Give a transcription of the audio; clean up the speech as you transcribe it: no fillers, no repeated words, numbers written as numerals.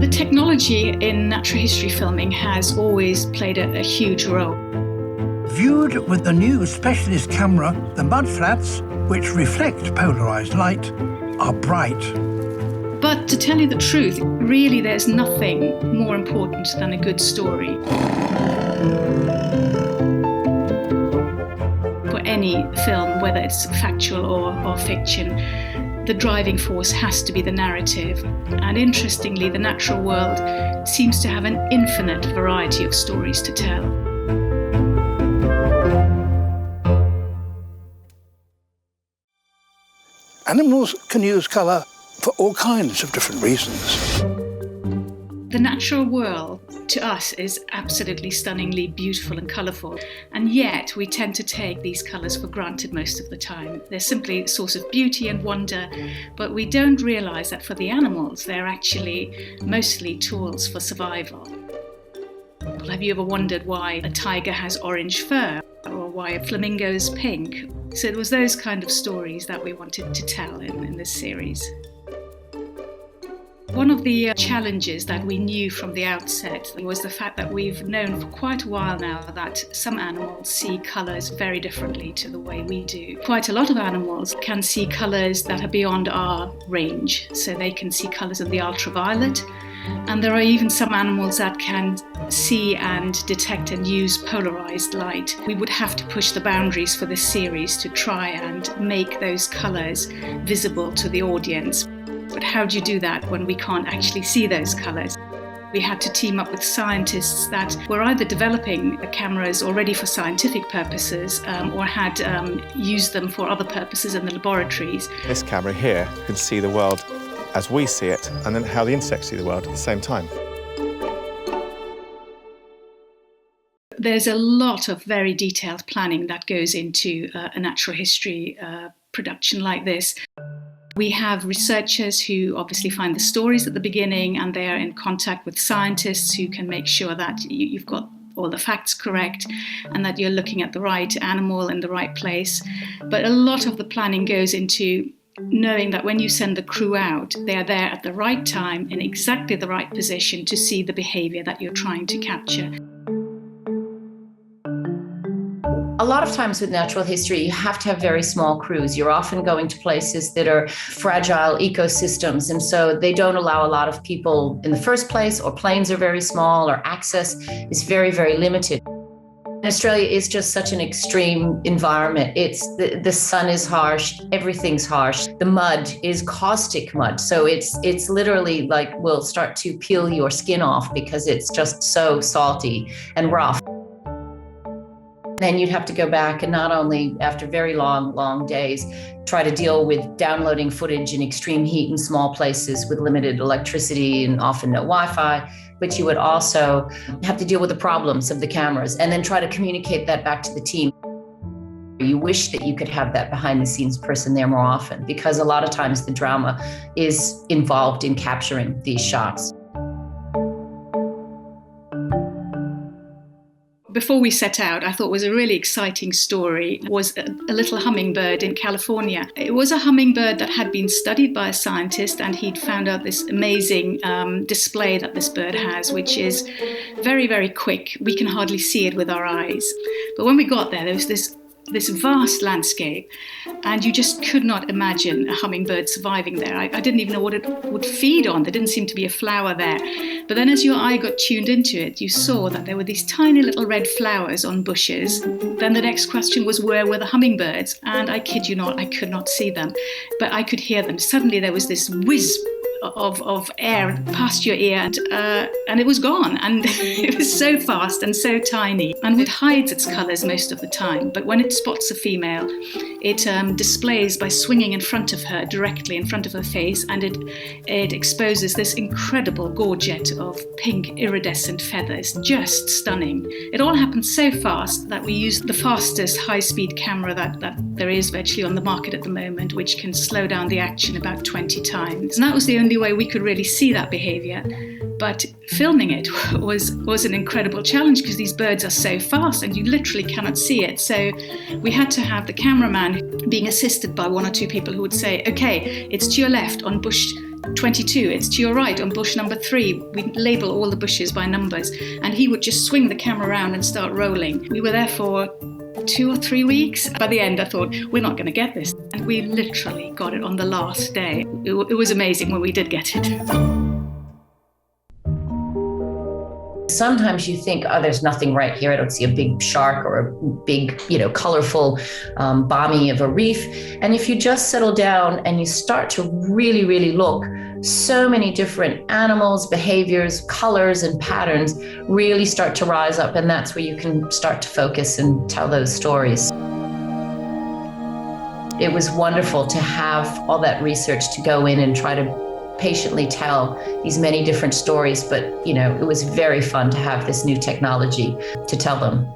The technology in natural history filming has always played a huge role. Viewed with the new specialist camera, the mudflats, which reflect polarised light, are bright. But to tell you the truth, really there's nothing more important than a good story. For any film, whether it's factual or fiction, the driving force has to be the narrative. And interestingly, the natural world seems to have an infinite variety of stories to tell. Animals can use colour for all kinds of different reasons. The natural world, to us, is absolutely stunningly beautiful and colourful, and yet we tend to take these colours for granted most of the time. They're simply a source of beauty and wonder, but we don't realise that for the animals, they're actually mostly tools for survival. Well, have you ever wondered why a tiger has orange fur, or why a flamingo is pink? So it was those kind of stories that we wanted to tell in this series. One of the challenges that we knew from the outset was the fact that we've known for quite a while now that some animals see colours very differently to the way we do. Quite a lot of animals can see colours that are beyond our range, so they can see colours in the ultraviolet, and there are even some animals that can see and detect and use polarised light. We would have to push the boundaries for this series to try and make those colours visible to the audience. But how do you do that when we can't actually see those colours? We had to team up with scientists that were either developing cameras already for scientific purposes or had used them for other purposes in the laboratories. This camera here can see the world as we see it, and then how the insects see the world at the same time. There's a lot of very detailed planning that goes into a natural history production like this. We have researchers who obviously find the stories at the beginning, and they are in contact with scientists who can make sure that you've got all the facts correct and that you're looking at the right animal in the right place. But a lot of the planning goes into knowing that when you send the crew out, they are there at the right time in exactly the right position to see the behaviour that you're trying to capture. A lot of times with natural history, you have to have very small crews. You're often going to places that are fragile ecosystems, and so they don't allow a lot of people in the first place, or planes are very small, or access is very, very limited. Australia is just such an extreme environment. It's the sun is harsh, everything's harsh. The mud is caustic mud, so it's literally like will start to peel your skin off because it's just so salty and rough. Then you'd have to go back and not only after very long days, try to deal with downloading footage in extreme heat in small places with limited electricity and often no Wi-Fi, but you would also have to deal with the problems of the cameras and then try to communicate that back to the team. You wish that you could have that behind the scenes person there more often, because a lot of times the drama is involved in capturing these shots. Before we set out, I thought was a really exciting story was a little hummingbird in California. It was a hummingbird that had been studied by a scientist, and he'd found out this amazing display that this bird has, which is very, very quick. We can hardly see it with our eyes. But when we got there was this vast landscape, and you just could not imagine a hummingbird surviving there. I didn't even know what it would feed on. There didn't seem to be a flower there. But then as your eye got tuned into it, you saw that there were these tiny little red flowers on bushes. Then the next question was, where were the hummingbirds? And I kid you not, I could not see them, but I could hear them. Suddenly there was this whiz of air past your ear, and it was gone, and it was so fast and so tiny, and it hides its colours most of the time, but when it spots a female, it displays by swinging in front of her, directly in front of her face, and it exposes this incredible gorget of pink iridescent feathers, just stunning. It all happened so fast that we used the fastest high-speed camera that there is virtually on the market at the moment, which can slow down the action about 20 times, and that was the only way we could really see that behaviour. But filming it was an incredible challenge because these birds are so fast and you literally cannot see it. So we had to have the cameraman being assisted by one or two people who would say, okay, it's to your left on bush 22, it's to your right on bush number 3. We label all the bushes by numbers, and he would just swing the camera around and start rolling. We were there for 2 or 3 weeks. By the end, I thought, we're not going to get this. And we literally got it on the last day. It was amazing when we did get it. Sometimes you think, oh, there's nothing right here. I don't see a big shark or a big, colorful bommy of a reef. And if you just settle down and you start to really, really look, so many different animals, behaviors, colors, and patterns really start to rise up. And that's where you can start to focus and tell those stories. It was wonderful to have all that research to go in and try to patiently tell these many different stories, but it was very fun to have this new technology to tell them.